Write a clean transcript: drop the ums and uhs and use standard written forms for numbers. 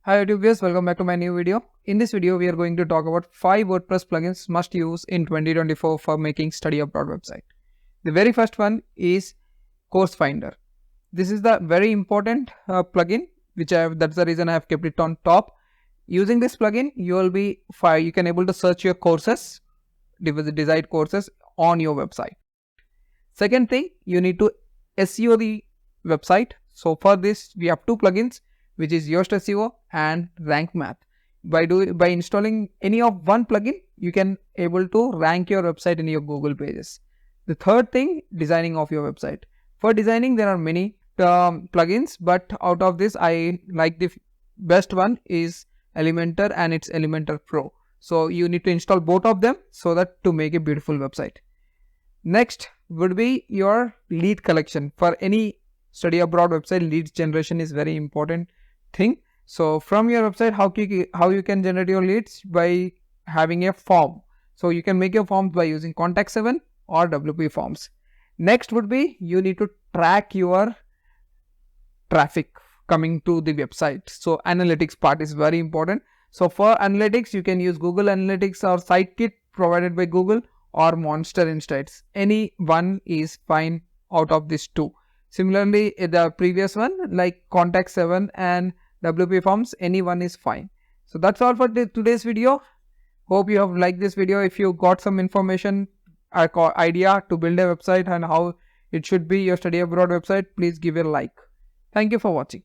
Hi YouTube viewers, welcome back to my new video. In this video, we are going to talk about 5 WordPress plugins must use in 2024 for making study abroad website. The very first one is Course Finder. This is the very important plugin, that's the reason I have kept it on top. Using this plugin, you can able to search your courses, desired courses on your website. Second thing, you need to SEO the website. So for this, we have two plugins, which is Yoast SEO and Rank Math. By installing any of one plugin, you can able to rank your website in your Google pages. The third thing, designing of your website. For designing, there are many plugins, but out of this, I like the best one is Elementor, and it's Elementor Pro. So you need to install both of them so that to make a beautiful website. Next would be your lead collection. For any study abroad website, leads generation is very important thing. So from your website, how you can generate your leads? By having a form. So you can make your forms by using Contact7 or WPForms. Next would be you need to track your traffic coming to the website. So analytics part is very important. So for analytics, you can use Google Analytics or Sitekit provided by Google or MonsterInsights. Any one is fine out of these two. Similarly, the previous one like Contact7 and WPForms, any one is fine. So that's all for today's video. Hope you have liked this video. If you got some information, idea to build a website and how it should be your study abroad website, please give a like. Thank you for watching.